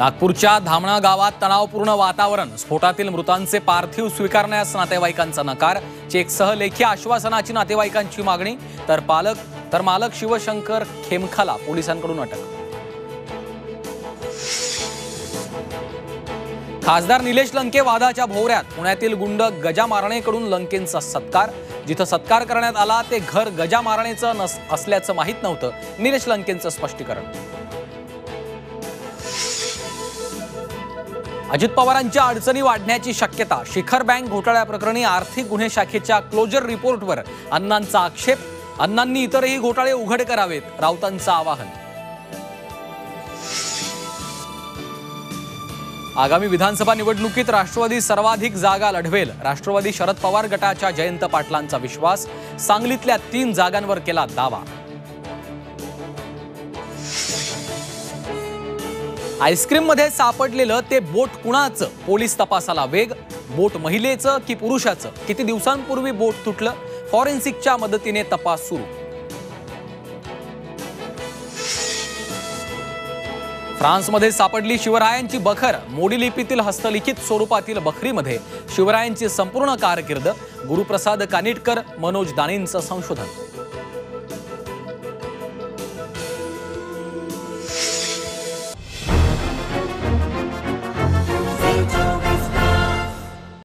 नागपूरच्या धामणा गावात तणावपूर्ण वातावरण। स्फोटातील मृतांचे पार्थिव स्वीकारण्यास नातेवाईकांचा नकार। चेकसह लेखी आश्वासनाची नातेवाईकांची मागणी। तर मालक शिवशंकर खेमखाला पोलिसांकडून अटक। खासदार निलेश लंके वादाच्या भोवऱ्यात। पुण्यातील गुंड गजा मारणेकडून लंकेंचा सत्कार। जिथं सत्कार करण्यात आला ते घर गजा मारणेचं असल्याचं माहित नव्हतं। निलेश लंकेंचं स्पष्टीकरण। अजित पवारांच्या अडचणी वाढण्याची शक्यता। शिखर बँक घोटाळ्याप्रकरणी आर्थिक गुन्हे शाखेच्या क्लोजर रिपोर्टवर अण्णांचा आक्षेप। अण्णांनी इतरही घोटाळे उघड करावेत, राऊतांचं आवाहन। आगामी विधानसभा निवडणुकीत राष्ट्रवादी सर्वाधिक जागा लढवेल। राष्ट्रवादी शरद पवार गटाच्या जयंत पाटलांचा विश्वास। सांगलीतल्या 3 जागांवर केला दावा। आईस्क्रीम मध्ये सापडलेलं ते बोट कुणाचं? पोलीस तपासाला वेग। बोट महिलेचं की पुरुषाचं? किती दिवसांपूर्वी बोट तुटलं? फॉरेन्सिकच्या मदतीने तपास सुरू। फ्रान्समध्ये सापडली शिवरायांची बखर। मोडी लिपीतील हस्तलिखित स्वरूपातील बखरीमध्ये शिवरायांची संपूर्ण कारकीर्द। गुरुप्रसाद कानिटकर, मनोज दाणींचं संशोधन।